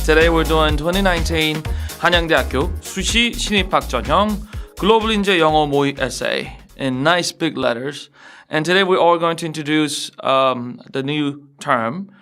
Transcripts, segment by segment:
Today we're doing 2019 한양대학교 수시 신입학 전형 글로벌 인재 영어 모의 essay in nice big letters. And today we are going to introduce the new term,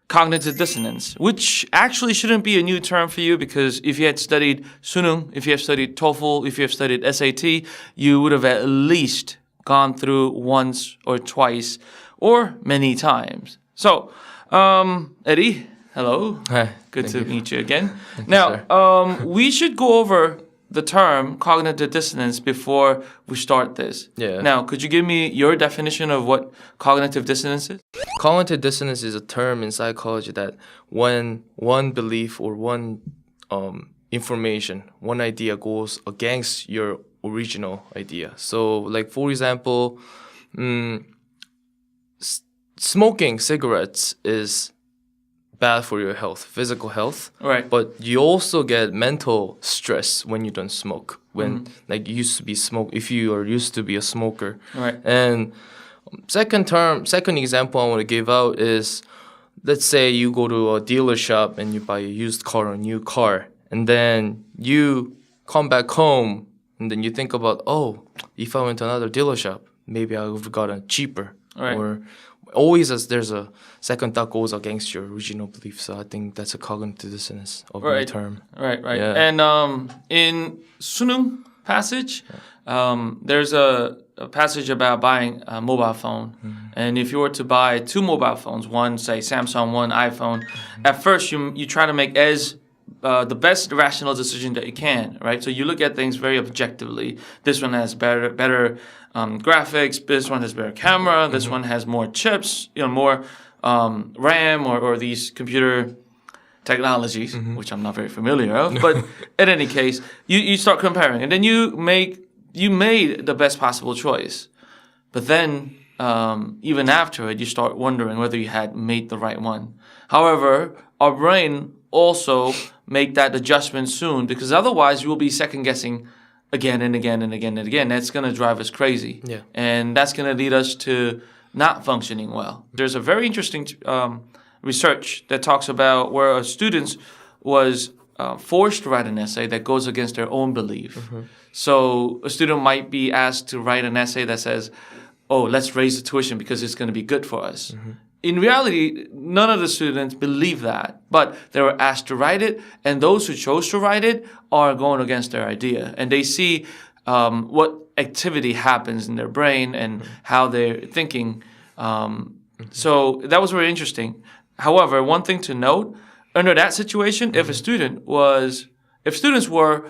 cognitive dissonance, which actually shouldn't be a new term for you because if you had studied 수능, if you have studied TOEFL, if you have studied SAT, you would have at least gone through once or twice or many times. So, Eddy, hello. Hi. Good to meet you again. Thank Now, we should go over the term cognitive dissonance before we start this. Yeah. Now, could you give me your definition of what cognitive dissonance is? Cognitive dissonance is a term in psychology that when one belief or one information, one idea goes against your original idea. So, like for example, smoking cigarettes is bad for your health, physical health. Right. But you also get mental stress when you don't smoke. When like you used to be if you are used to be a smoker. Right. And second example I want to give out is, let's say you go to a dealer shop and you buy a used car or a new car, and then you come back home and then you think about, oh, if I went to another dealer shop, maybe I would have gotten cheaper. Right. Or always as there's a second thought goes against your original belief. So I think that's a cognitive dissonance of the term. Right. Yeah. And in 수능 passage, there's a passage about buying a mobile phone. And if you were to buy two mobile phones, one say Samsung, one iPhone, at first you try to make as the best rational decision that you can, right? So you look at things very objectively. This one has better graphics. This one has better camera. This one has more chips, more RAM or these computer technologies, which I'm not very familiar with. But in any case, you start comparing, and then you made the best possible choice. But then even after it, you start wondering whether you had made the right one. However, our brain also make that adjustment soon, because otherwise you will be second guessing again and again and again and again. That's going to drive us crazy. Yeah. And that's going to lead us to not functioning well. There's a very interesting research that talks about where a student was forced to write an essay that goes against their own belief. So a student might be asked to write an essay that says, oh, let's raise the tuition because it's going to be good for us. In reality, none of the students believe that, but they were asked to write it, and those who chose to write it are going against their idea. And they see what activity happens in their brain and how they're thinking. So that was very interesting. However, one thing to note, under that situation, if students were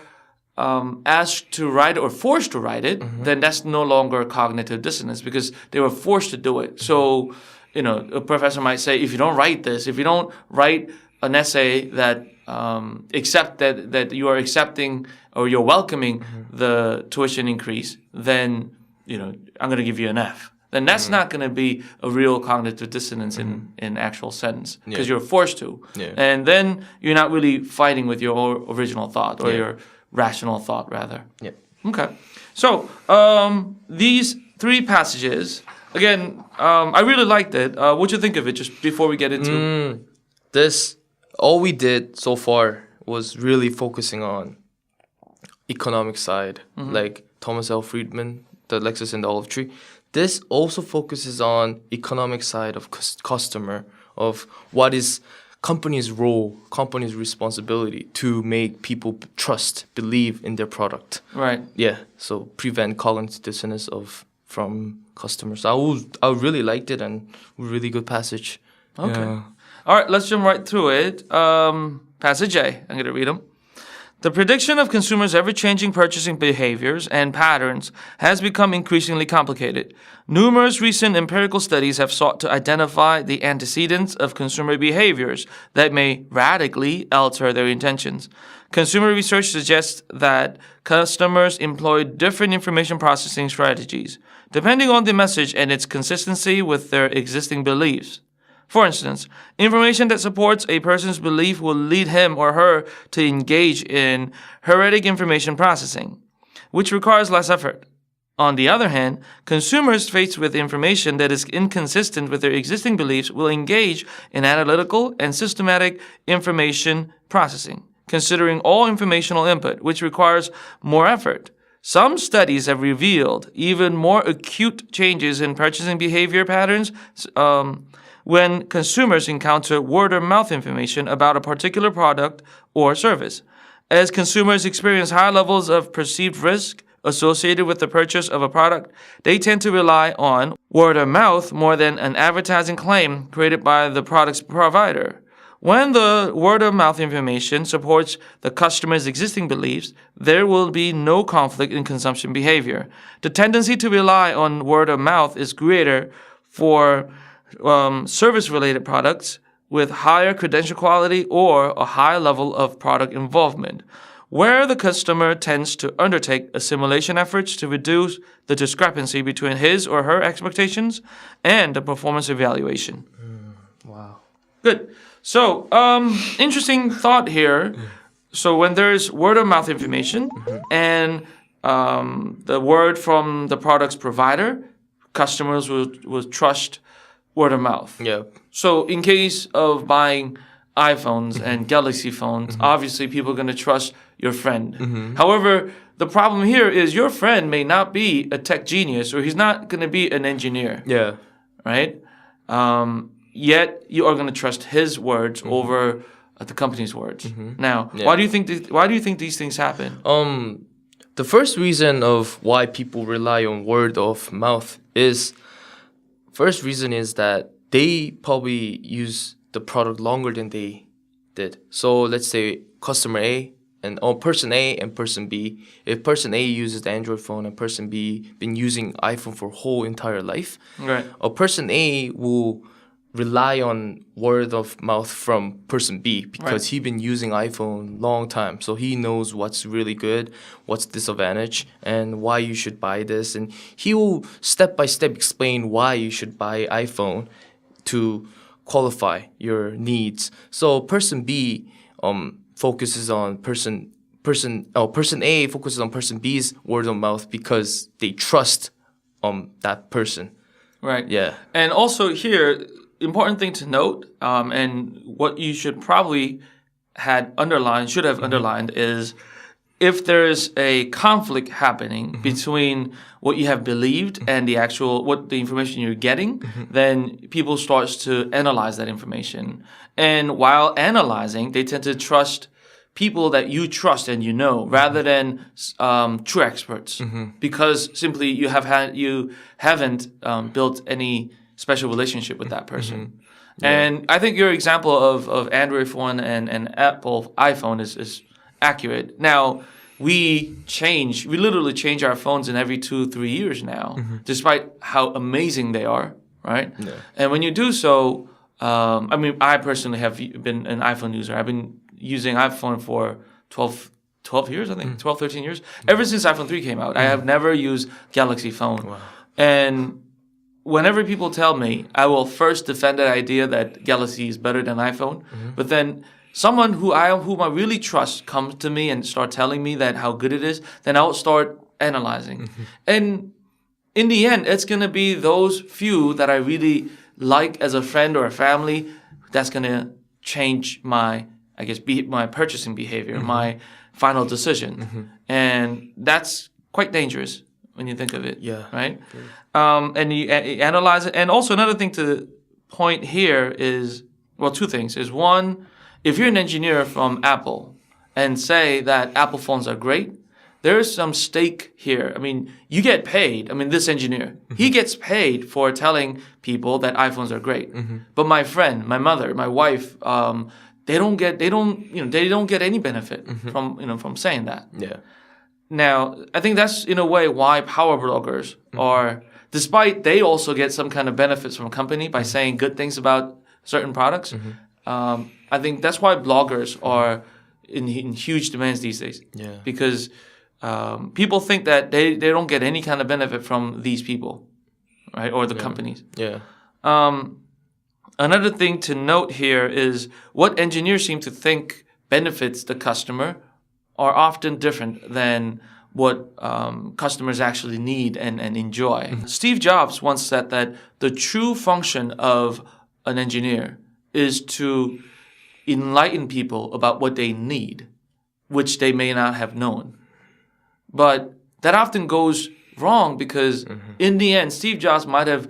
asked to write it or forced to write it, then that's no longer cognitive dissonance because they were forced to do it. So, a professor might say, if you don't write this, if you don't write an essay that that you are accepting or you're welcoming the tuition increase, then, I'm going to give you an F. Then that's not going to be a real cognitive dissonance in actual sense because you're forced to. Yeah. And then you're not really fighting with your original thought or your rational thought, rather. Yeah. Okay. So these three passages, again, I really liked it. What'd you think of it just before we get into this? All we did so far was really focusing on economic side, like Thomas L. Friedman, the Lexus and the Olive Tree. This also focuses on economic side of customer, of what is company's role, company's responsibility to make people trust, believe in their product. Right. Yeah. So prevent cognitive dissonance from customers. I really liked it and really good passage. Okay. Yeah. All right, let's jump right through it. Passage A, I'm going to read them. The prediction of consumers' ever-changing purchasing behaviors and patterns has become increasingly complicated. Numerous recent empirical studies have sought to identify the antecedents of consumer behaviors that may radically alter their intentions. Consumer research suggests that customers employ different information processing strategies, depending on the message and its consistency with their existing beliefs. For instance, information that supports a person's belief will lead him or her to engage in heuristic information processing, which requires less effort. On the other hand, consumers faced with information that is inconsistent with their existing beliefs will engage in analytical and systematic information processing, considering all informational input, which requires more effort. Some studies have revealed even more acute changes in purchasing behavior patterns when consumers encounter word-of-mouth information about a particular product or service. As consumers experience high levels of perceived risk associated with the purchase of a product, they tend to rely on word of mouth more than an advertising claim created by the product's provider. When the word of mouth information supports the customer's existing beliefs, there will be no conflict in consumption behavior. The tendency to rely on word of mouth is greater for service-related products with higher credential quality or a high level of product involvement, where the customer tends to undertake assimilation efforts to reduce the discrepancy between his or her expectations and the performance evaluation. Wow. Good. So, interesting thought here. So when there's word-of-mouth information and the word from the product's provider, customers will trust word of mouth. Yeah. So in case of buying iPhones and Galaxy phones, obviously people are going to trust your friend. However, the problem here is your friend may not be a tech genius or he's not going to be an engineer. Yeah. Right? Yet you are going to trust his words over the company's words. Now, why do you think these things happen? The first reason of why people rely on word of mouth is that they probably use the product longer than they did. So let's say customer A and person A and person B. If person A uses the Android phone and person B been using iPhone for whole entire life, Right. a person A will rely on word of mouth from person B because he been using iPhone long time, so he knows what's really good, what's disadvantage, and why you should buy this, and he will step by step explain why you should buy iPhone to qualify your needs. So person B focuses on person A focuses on person B's word of mouth because they trust that person. Right. Yeah. And also here, important thing to note, and what you should probably have underlined is if there's a conflict happening between what you have believed and the information you're getting, then people start to analyze that information. And while analyzing, they tend to trust people that you trust and you know, rather than true experts, because simply you haven't built any special relationship with that person. Yeah. And I think your example of Android phone and Apple iPhone is accurate. Now, we literally change our phones in every 2-3 years now, despite how amazing they are, right? Yeah. And when you do so, I personally have been an iPhone user. I've been using iPhone for 12 years, I think, 12, 13 years. Ever since iPhone 3 came out, I have never used Galaxy phone. Wow. And whenever people tell me, I will first defend that idea that Galaxy is better than iPhone. But then someone whom I really trust comes to me and start telling me that how good it is, then I'll start analyzing. And in the end, it's going to be those few that I really like as a friend or a family that's going to change my purchasing behavior, my final decision. And that's quite dangerous when you think of it. Yeah. Right? And you analyze it. And also another thing to point here is, well, two things. Is one, if you're an engineer from Apple and say that Apple phones are great, there is some stake here. I mean, you get paid. I mean, this engineer, he gets paid for telling people that iPhones are great. But my friend, my mother, my wife, they don't get any benefit from saying that. Yeah. Now, I think that's in a way why power bloggers are, despite they also get some kind of benefits from a company by saying good things about certain products. I think that's why bloggers are in huge demands these days. Yeah. Because people think that they don't get any kind of benefit from these people, right, or the companies. Yeah. Another thing to note here is what engineers seem to think benefits the customer are often different than what customers actually need and enjoy. Steve Jobs once said that the true function of an engineer is to enlighten people about what they need, which they may not have known. But that often goes wrong because in the end, Steve Jobs might have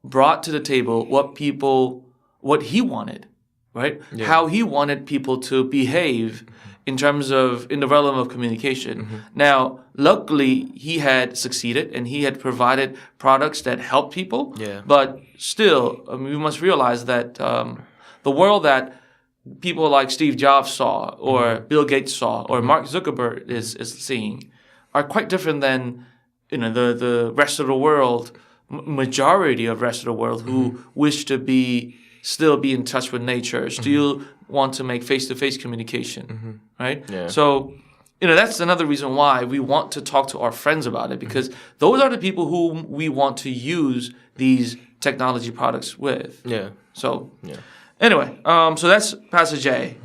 brought to the table what he wanted, right? Yeah. How he wanted people to behave in the realm of communication. Now, luckily, he had succeeded and he had provided products that helped people. Yeah. But still, we must realize that the world that people like Steve Jobs saw, or Bill Gates saw, or Mark Zuckerberg is seeing, are quite different than the rest of the world, majority of the rest of the world who wish to still be in touch with nature, still want to make face-to-face communication, right? Yeah. So, that's another reason why we want to talk to our friends about it, because those are the people whom we want to use these technology products with. Yeah. So, anyway, so that's passage A.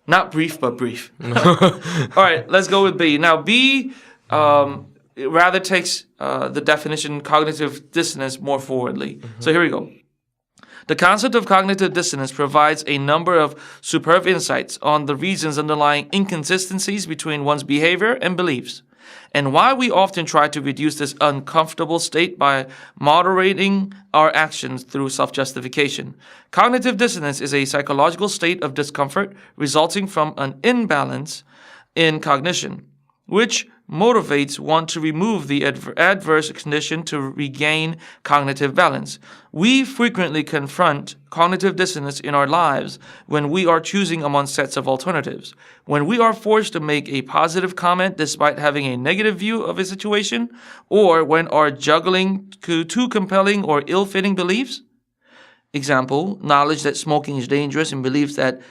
Not brief, but brief. All right, let's go with B. Now, B it rather takes the definition cognitive dissonance more forwardly. So here we go. The concept of cognitive dissonance provides a number of superb insights on the reasons underlying inconsistencies between one's behavior and beliefs, and why we often try to reduce this uncomfortable state by moderating our actions through self-justification. Cognitive dissonance is a psychological state of discomfort resulting from an imbalance in cognition, which motivates one to remove the adverse condition to regain cognitive balance. We frequently confront cognitive dissonance in our lives when we are choosing among sets of alternatives, when we are forced to make a positive comment despite having a negative view of a situation, or when are juggling two compelling or ill-fitting beliefs. Example, knowledge that smoking is dangerous and beliefs that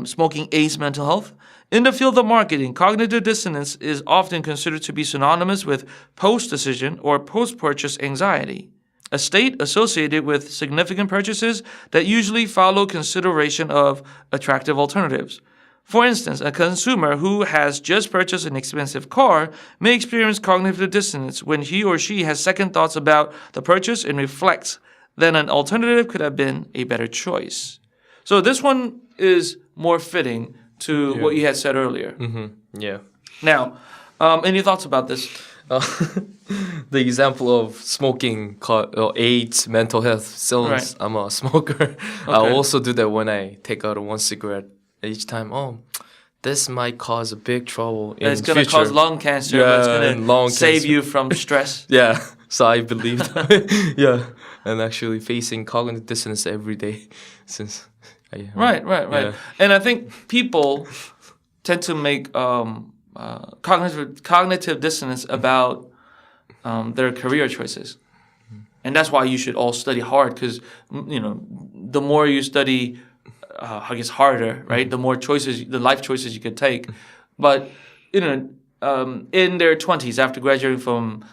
smoking aids mental health. In the field of marketing, cognitive dissonance is often considered to be synonymous with post-decision or post-purchase anxiety, a state associated with significant purchases that usually follow consideration of attractive alternatives. For instance, a consumer who has just purchased an expensive car may experience cognitive dissonance when he or she has second thoughts about the purchase and reflects that an alternative could have been a better choice. So this one is more fitting to what you had said earlier. Yeah. Now, any thoughts about this? The example of smoking aids mental health. Since right. I'm a smoker, okay. I also do that when I take out one cigarette each time. This might cause a big trouble in it's going to cause lung cancer, but it's going to save you from stress. Yeah, so I believe that. Yeah, and actually facing cognitive dissonance every day since... Right. Yeah. And I think people tend to make cognitive dissonance about their career choices. And that's why you should all study hard, because, the more you study, harder, right? The more the life choices you could take. But, in their 20s, after graduating from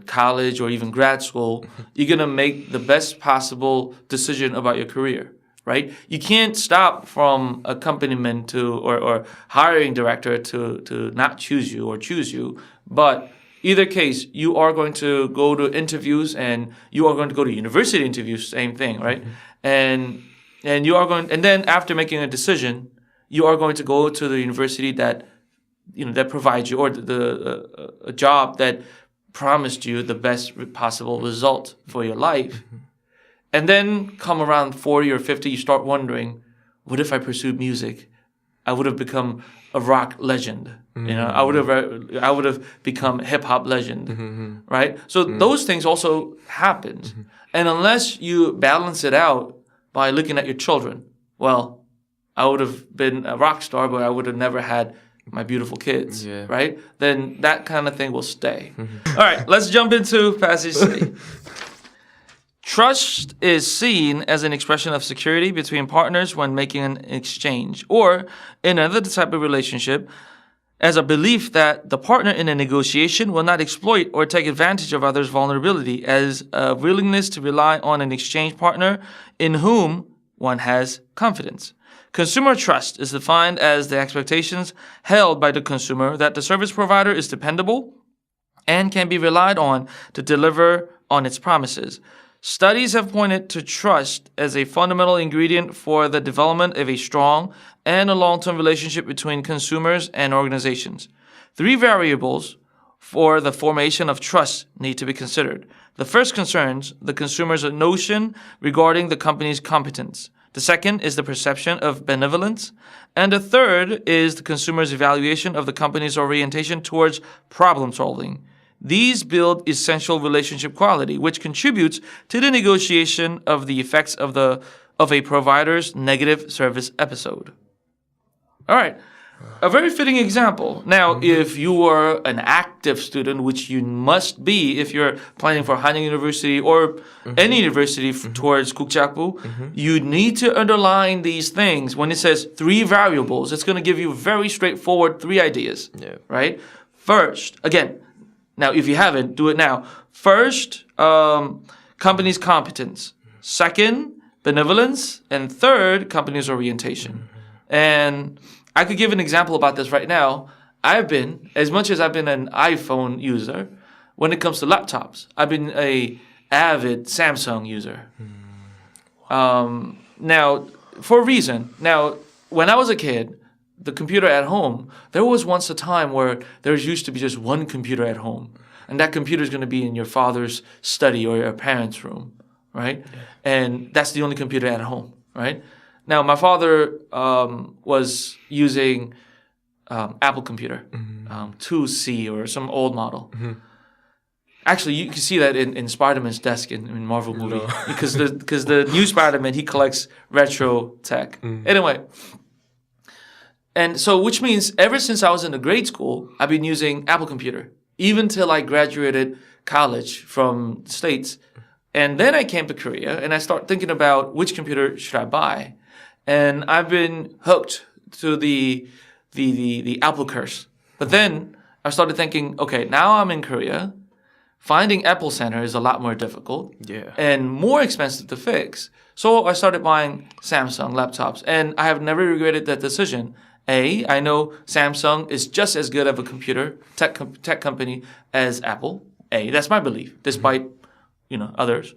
college or even grad school, you're going to make the best possible decision about your career. Right? You can't stop from accompaniment or hiring director to not choose you or choose you. But either case, you are going to go to interviews and you are going to go to university interviews, same thing, right? And you are going, and then after making a decision, you are going to go to the university that that provides you, or a job that promised you the best possible result for your life. And then come around 40 or 50, you start wondering, what if I pursued music? I would have become a rock legend. I would have become a hip hop legend, right? So those things also happen. And unless you balance it out by looking at your children, well, I would have been a rock star, but I would have never had my beautiful kids, right? Then that kind of thing will stay. All right, let's jump into passage C. Trust is seen as an expression of security between partners when making an exchange, or in another type of relationship, as a belief that the partner in a negotiation will not exploit or take advantage of others' vulnerability, as a willingness to rely on an exchange partner in whom one has confidence. Consumer trust is defined as the expectations held by the consumer that the service provider is dependable and can be relied on to deliver on its promises. Studies have pointed to trust as a fundamental ingredient for the development of a strong and a long-term relationship between consumers and organizations. 3 variables for the formation of trust need to be considered. The first concerns the consumer's notion regarding the company's competence. The second is the perception of benevolence. And the third is the consumer's evaluation of the company's orientation towards problem solving. These build essential relationship quality, which contributes to the negotiation of the effects of a provider's negative service episode. All right. A very fitting example. Now, if you are an active student, which you must be if you're planning for Hanyang University or any university towards 국제학부, you need to underline these things. When it says 3 variables, it's going to give you very straightforward 3 ideas, right? First, again, now if you haven't, do it now. First, company's competence. Second, benevolence. And third, company's orientation. And I could give an example about this right now. As much as I've been an iPhone user, when it comes to laptops, I've been an avid Samsung user. Now, for a reason. Now, when I was a kid, the computer at home, there was once a time where there used to be just one computer at home. And that computer is going to be in your father's study or your parents' room, right? Yeah. And that's the only computer at home, right? Now, my father was using Apple computer, 2C or some old model. Actually, you can see that in Spider-Man's desk in Marvel movie. No. because the new Spider-Man, he collects retro tech. Anyway, and so which means ever since I was in the grade school, I've been using Apple computer, even till I graduated college from the States. And then I came to Korea, and I started thinking about which computer should I buy. And I've been hooked to the Apple curse. But then I started thinking, okay, now I'm in Korea. Finding Apple Center is a lot more difficult and more expensive to fix. So I started buying Samsung laptops, and I have never regretted that decision. I know Samsung is just as good of a computer tech company as Apple. That's my belief, despite others.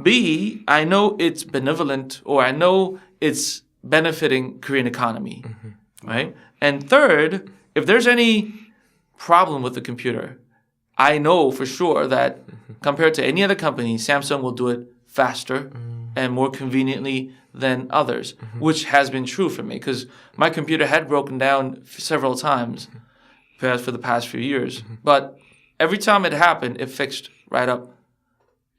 B, I know it's benevolent, or I know it's benefiting Korean economy, right? And third, if there's any problem with the computer, I know for sure that compared to any other company, Samsung will do it faster and more conveniently than others, which has been true for me because my computer had broken down several times for the past few years. But every time it happened, it fixed right up.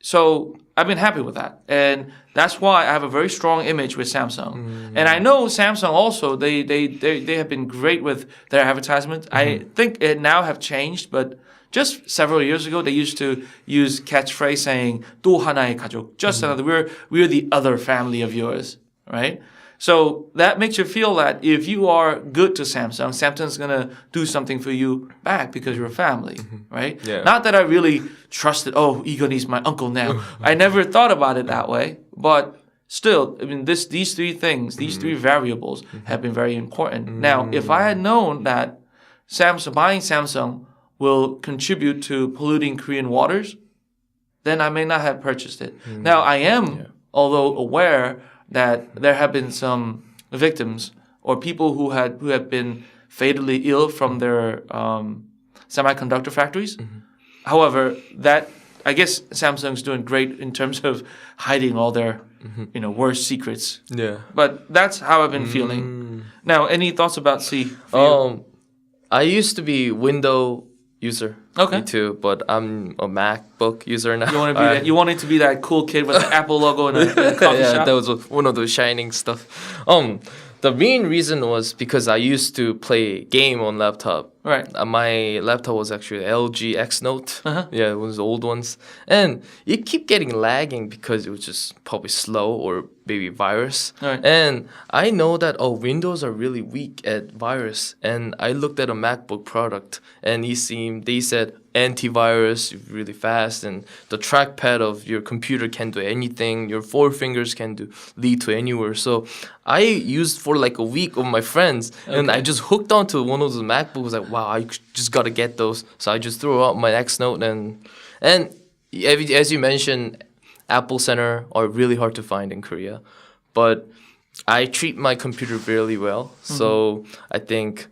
So I've been happy with that. And that's why I have a very strong image with Samsung. And I know Samsung also, they have been great with their advertisements. I think it now have changed, but just several years ago, they used to use catchphrase saying 또 하나의 가족, just another, we're the other family of yours, right? So that makes you feel that if you are good to Samsung, Samsung's going to do something for you back because you're a family, right? Yeah. Not that I really trusted, Egon's my uncle now. I never thought about it that way. But still, I mean, these 3 things, these 3 variables have been very important. Now, if I had known that buying Samsung will contribute to polluting Korean waters, then I may not have purchased it. Now, I am, although aware that there have been some victims or people who have been fatally ill from their semiconductor factories. However, I guess Samsung's doing great in terms of hiding all their worst secrets. Yeah. But that's how I've been feeling. Now, any thoughts about C? I used to be Windows user. Okay. Me too, but I'm a MacBook user now. You want to be that? You wanted to be that cool kid with the Apple logo in a coffee shop. That was one of those shining stuff. The main reason was because I used to play game on laptop Right. My laptop was actually LG X Note. Yeah, it was the old ones. And it kept getting lagging because it was just probably slow or maybe virus. Right. And I know that, Windows are really weak at virus. And I looked at a MacBook product and they said antivirus really fast and the trackpad of your computer can do anything. Your 4 fingers can lead to anywhere. So I used for like a week with my friends and I just hooked onto one of those MacBooks. Like, wow, I just got to get those. So I just threw out my X Note and as you mentioned, Apple Center are really hard to find in Korea. But I treat my computer really well. So I think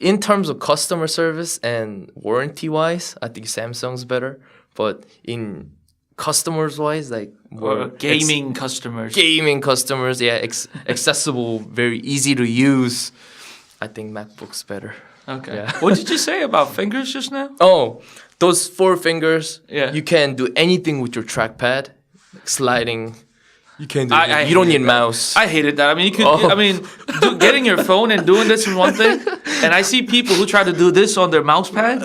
in terms of customer service and warranty-wise, I think Samsung's better. But in customers-wise, like gaming customers, yeah, accessible, very easy to use, I think MacBook's better. Okay. Yeah. What did you say about fingers just now? Oh, those 4 fingers, Yeah. you can do anything with your trackpad, sliding. You can't do I you don't hated need mouse. I hated that. I mean, you could. Getting your phone and doing this is one thing, and I see people who try to do this on their mouse pad.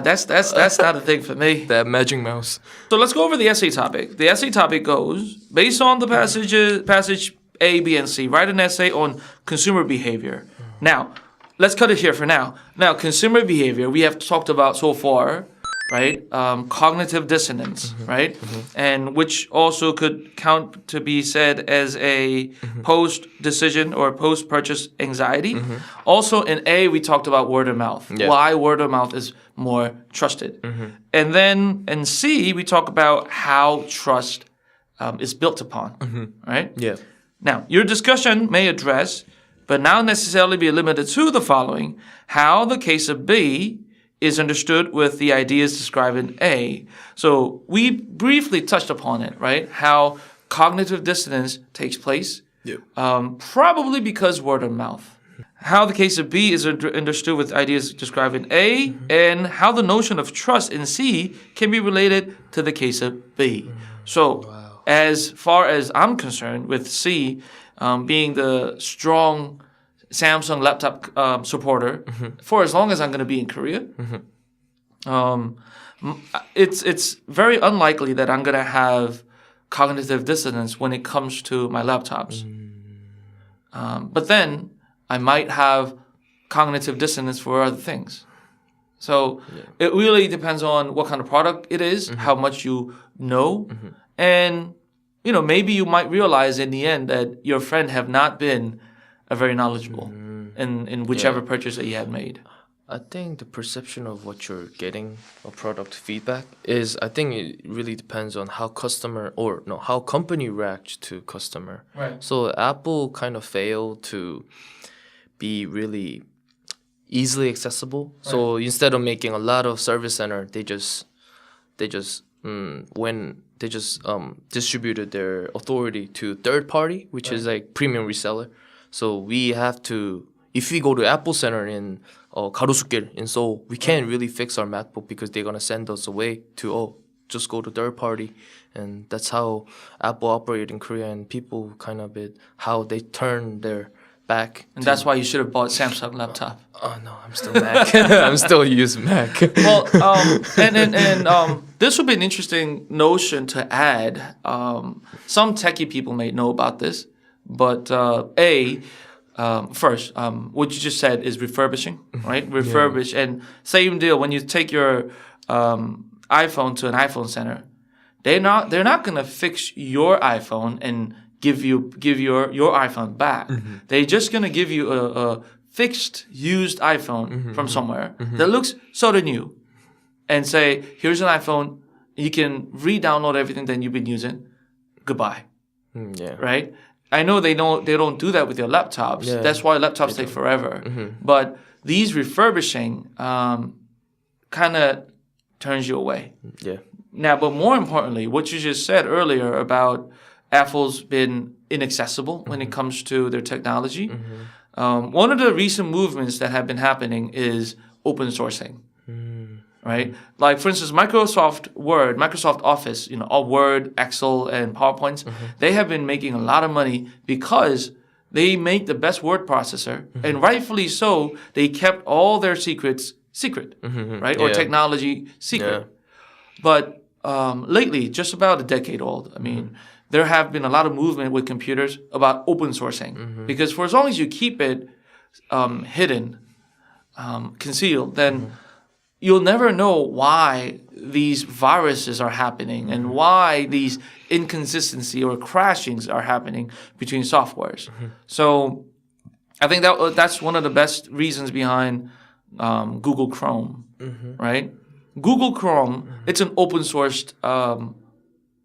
That's not a thing for me. That magic mouse. So let's go over the essay topic. The essay topic goes based on the passage A, B, and C. Write an essay on consumer behavior. Now, let's cut it here for now. Now, consumer behavior we have talked about so far. Right, cognitive dissonance, right, and which also could count to be said as a post-decision or post-purchase anxiety. Also, in A, we talked about word of mouth. Yeah. Why word of mouth is more trusted, and then in C, we talk about how trust is built upon. Right. Yeah. Now, your discussion may address, but not necessarily be limited to the following: how the case of B is understood with the ideas described in A. So we briefly touched upon it, right? How cognitive dissonance takes place, probably because word of mouth. How the case of B is understood with ideas described in A, and how the notion of trust in C can be related to the case of B. So as far as I'm concerned, with C being the strong Samsung laptop supporter for as long as I'm going to be in Korea. It's very unlikely that I'm going to have cognitive dissonance when it comes to my laptops. But then I might have cognitive dissonance for other things. So it really depends on what kind of product it is, how much you know, and maybe you might realize in the end that your friend have not been very knowledgeable in whichever purchase that you had made. I think the perception of what you're getting of product feedback is, I think it really depends on how how company reacts to customer. Right. So Apple kind of failed to be really easily accessible. Right. So instead of making a lot of service center, they just distributed their authority to third party, which is like premium reseller. So we have to, if we go to Apple Center in 가로수길 in Seoul, we can't really fix our MacBook because they're gonna send us away to just go to third party, and that's how Apple operate in Korea, and people kind of how they turn their back. And that's why you should have bought Samsung laptop. Oh no, I'm still Mac. I'm still using Mac. Well, and this would be an interesting notion to add. Some techie people may know about this. But first, what you just said is refurbishing, right? Refurbish, and same deal. When you take your iPhone to an iPhone center, they're not gonna fix your iPhone and give your iPhone back. They're just gonna give you a fixed used iPhone from somewhere that looks sort of new, and say, here's an iPhone. You can re-download everything that you've been using. Goodbye. Right. I know they don't do that with your laptops. Yeah, that's why laptops take forever. But these refurbishing kind of turns you away. Yeah. Now, but more importantly, what you just said earlier about Apple's been inaccessible when it comes to their technology. One of the recent movements that have been happening is open sourcing. Right? Like, for instance, Microsoft Word, Microsoft Office, all Word, Excel, and PowerPoints, they have been making a lot of money because They make the best word processor, and rightfully so, they kept all their secrets secret, right? Or technology secret. But lately, just about a decade old, I mean, there have been a lot of movement with computers about open sourcing. Because for as long as you keep it hidden, concealed, then you'll never know why these viruses are happening and why these inconsistency or crashings are happening between softwares. So I think that's one of the best reasons behind Google Chrome, right? Google Chrome, it's an open sourced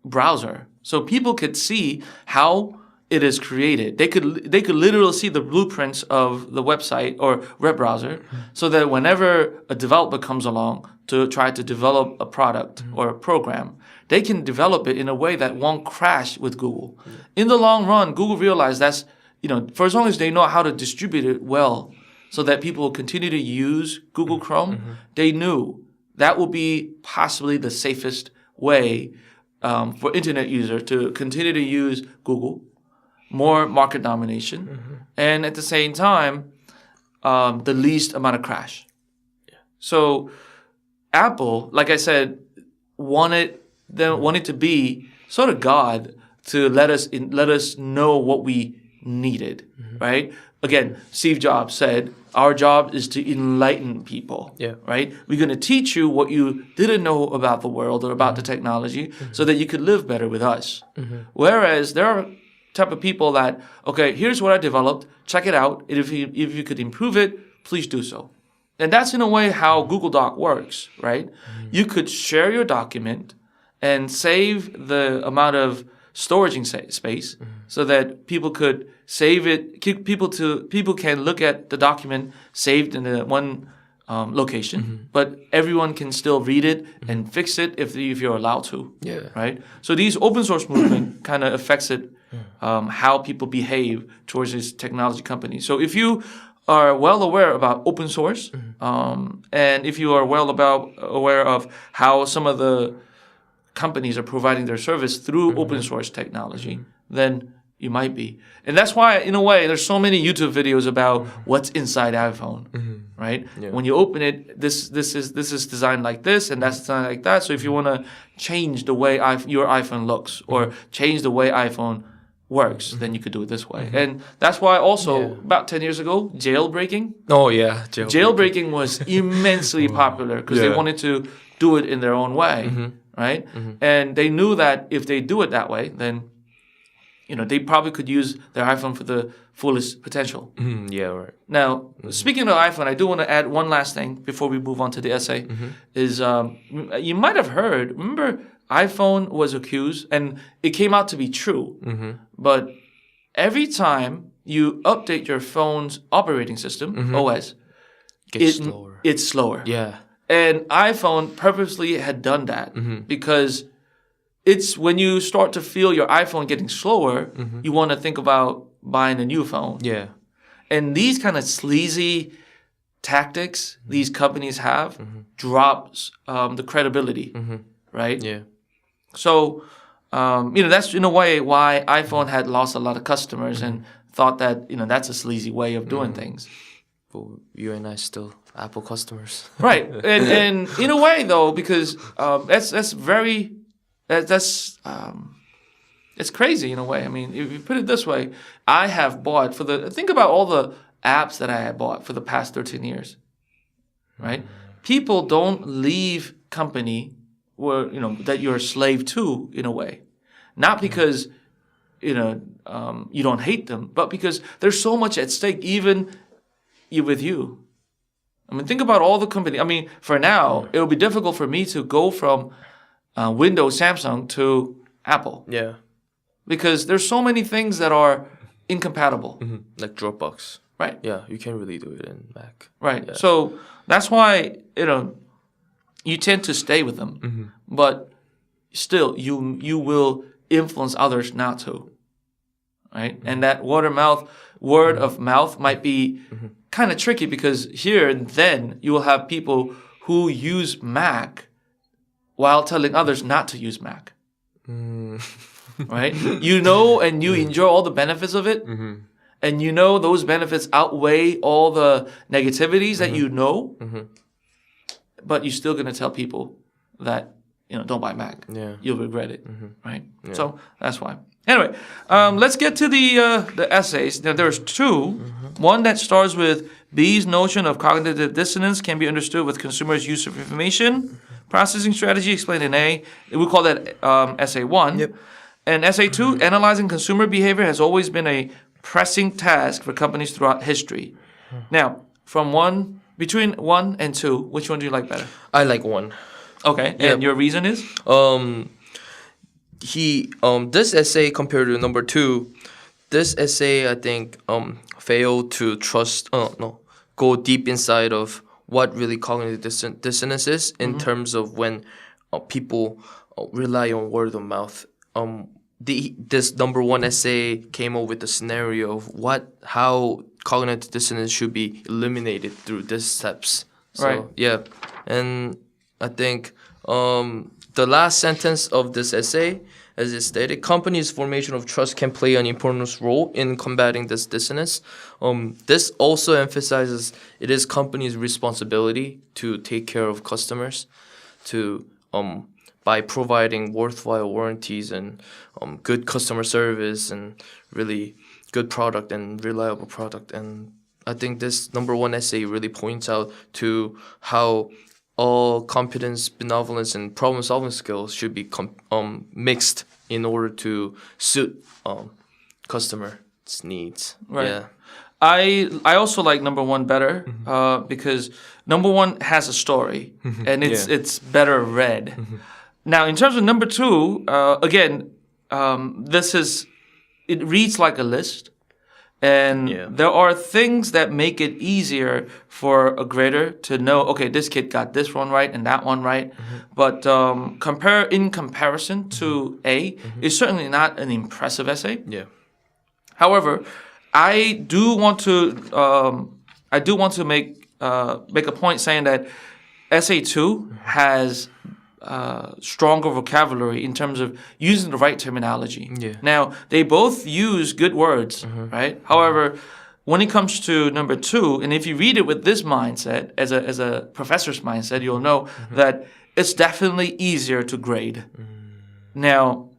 browser. So people could see how it is created. They could literally see the blueprints of the website or web browser so that whenever a developer comes along to try to develop a product or a program, they can develop it in a way that won't crash with Google. In the long run, Google realized that's, for as long as they know how to distribute it well so that people will continue to use Google Chrome, they knew that will be possibly the safest way for internet users to continue to use Google, more market domination, and at the same time, the least amount of crash. So Apple, like I said, wanted to be sort of God to let us know what we needed, right? Again, Steve Jobs said, our job is to enlighten people, right? We're going to teach you what you didn't know about the world or about the technology so that you could live better with us. Whereas there are type of people that, okay, here's what I developed, check it out. If you could improve it, please do so. And that's in a way how Google Doc works, right? You could share your document and save the amount of storage space so that people could save it. People can look at the document saved in one location, but everyone can still read it and fix it if you're allowed to, right? So these open source movement kind of affects it, how people behave towards these technology companies. So if you are well aware about open source, and if you are well aware of how some of the companies are providing their service through open source technology, then you might be. And that's why, in a way, there's so many YouTube videos about what's inside iPhone, right? When you open it, this is designed like this, and that's designed like that. So if you want to change the way your iPhone looks or change the way iPhone works, then you could do it this way. And that's why also, about 10 years ago, jailbreaking. Oh, yeah. Jailbreaking was immensely popular because they wanted to do it in their own way, right? And they knew that if they do it that way, then they probably could use their iPhone for the fullest potential. Right. Now, speaking of iPhone, I do want to add one last thing before we move on to the essay. Is you might have heard, remember iPhone was accused, and it came out to be true, but every time you update your phone's operating system, OS, it's slower. Yeah. And iPhone purposely had done that because it's when you start to feel your iPhone getting slower, you want to think about buying a new phone. Yeah. And these kind of sleazy tactics these companies have drops the credibility, right? Yeah. So, that's in a way why iPhone had lost a lot of customers and thought that, that's a sleazy way of doing things. But you and I still Apple customers. Right. And in a way, though, because it's crazy in a way. I mean, if you put it this way, I have bought think about all the apps that I have bought for the past 13 years, right? People don't leave company where, that you're a slave to in a way. Not because, you don't hate them, but because there's so much at stake, even with you. I mean, think about all the company. I mean, for now, it'll be difficult for me to go from Windows, Samsung to Apple. Yeah. Because there's so many things that are incompatible. Like Dropbox. Right. Yeah, you can't really do it in Mac. Right. Yeah. So that's why, you tend to stay with them. But still, you will influence others not to. Right? And that word of mouth might be kind of tricky because here and then you will have people who use Mac while telling others not to use Mac. Right? And you enjoy all the benefits of it. and you know those benefits outweigh all the negativities that you know, but you're still going to tell people that, don't buy Mac. Yeah. You'll regret it, right? Yeah. So that's why. Anyway, let's get to the essays. Now, there's two. One that starts with B's notion of cognitive dissonance can be understood with consumers' use of information processing strategy explained in A. We call that essay 1. Yep. And essay 2, analyzing consumer behavior has always been a pressing task for companies throughout history. Now, between 1 and 2, which one do you like better? I like 1. Okay, and your reason is? This essay compared to number 2, this essay I think failed to go deep inside of what really cognitive dissonance is in terms of when people rely on word of mouth. This number 1 essay came up with the scenario of how cognitive dissonance should be eliminated through these steps. So, right. Yeah, and I think the last sentence of this essay, as it stated, companies' formation of trust can play an important role in combating this dissonance. This also emphasizes it is companies' responsibility to take care of customers, by providing worthwhile warranties and good customer service and really good product and reliable product. And I think this number 1 essay really points out to how all competence, benevolence, and problem-solving skills should be mixed in order to suit customers' needs. Right. Yeah. I also like number 1 better because number 1 has a story and it's better read. Now, in terms of number 2, again, it reads like a list. And there are things that make it easier for a grader to know, okay, this kid got this one right and that one right. But in comparison to A, it's certainly not an impressive essay. Yeah. However, I do want to make a point saying that essay 2 has stronger vocabulary in terms of using the right terminology. Yeah. Now, they both use good words, right? However, when it comes to number 2, and if you read it with this mindset, as a professor's mindset, you'll know that it's definitely easier to grade. Now,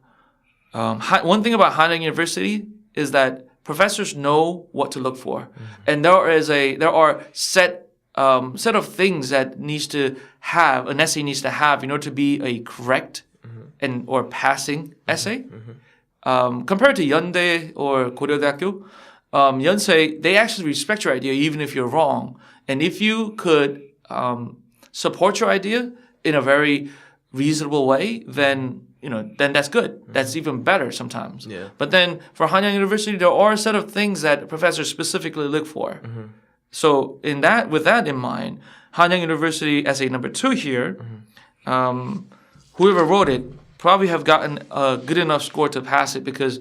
one thing about Hanyang University is that professors know what to look for, and there are set of things that an essay needs to have in order to be a correct or passing essay. Compared to Yeondae or Goryeo-대학교, Yonsei, they actually respect your idea even if you're wrong. And if you could support your idea in a very reasonable way, then that's good. That's even better sometimes. Yeah. But then for Hanyang University, there are a set of things that professors specifically look for. So with that in mind, Hanyang University essay number 2 here, whoever wrote it probably have gotten a good enough score to pass it because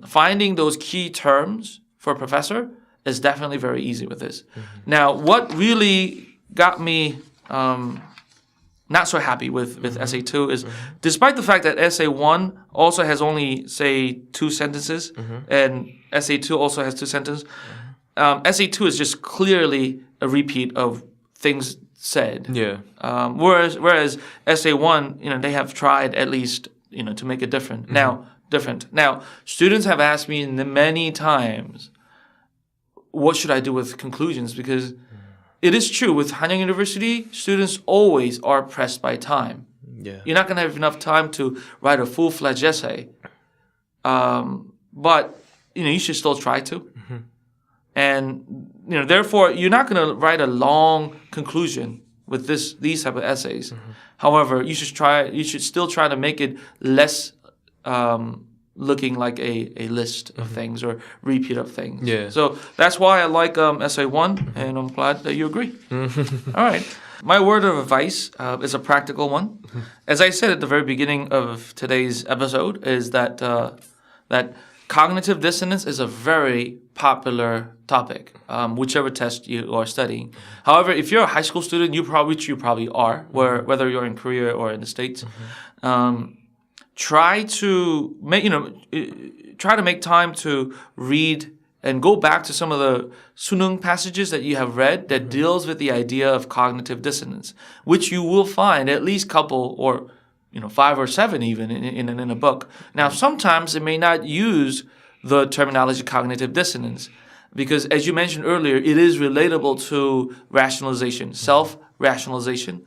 finding those key terms for a professor is definitely very easy with this. Now, what really got me not so happy with essay 2 is despite the fact that essay 1 also has only, say, 2 sentences and essay 2 also has 2 sentences, essay 2 is just clearly a repeat of things said. Yeah. Whereas essay 1, they have tried at least, to make it different. Now, students have asked me many times, what should I do with conclusions? Because it is true with Hanyang University, students always are pressed by time. Yeah. You're not going to have enough time to write a full-fledged essay. But, you should still try to. And, therefore, you're not going to write a long conclusion with these type of essays. However, you should still try to make it less looking like a list of things or repeat of things. Yeah. So that's why I like essay 1, and I'm glad that you agree. All right. My word of advice is a practical one. As I said at the very beginning of today's episode, is that cognitive dissonance is a very popular topic, whichever test you are studying. However, if you're a high school student, you probably are, whether you're in Korea or in the States, try to make time to read and go back to some of the sunung passages that you have read that deals with the idea of cognitive dissonance, which you will find at least couple or 5 or 7 even in a book. Now, sometimes it may not use the terminology cognitive dissonance because, as you mentioned earlier, it is relatable to rationalization, self-rationalization.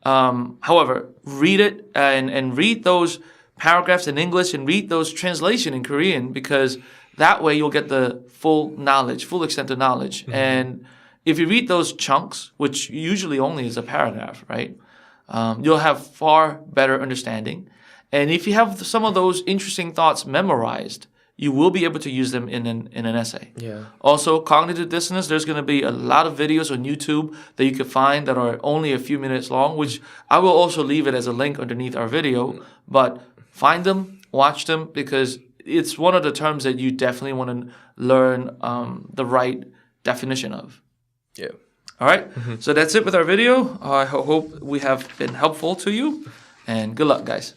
However, read it and read those paragraphs in English and read those translation in Korean because that way you'll get the full knowledge, full extent of knowledge. And if you read those chunks, which usually only is a paragraph, right? You'll have far better understanding. And if you have some of those interesting thoughts memorized, you will be able to use them in an essay. Yeah. Also, cognitive dissonance, there's going to be a lot of videos on YouTube that you can find that are only a few minutes long, which I will also leave it as a link underneath our video. But find them, watch them, because it's one of the terms that you definitely want to learn the right definition of. Yeah. All right. So that's it with our video. I hope we have been helpful to you. And good luck, guys.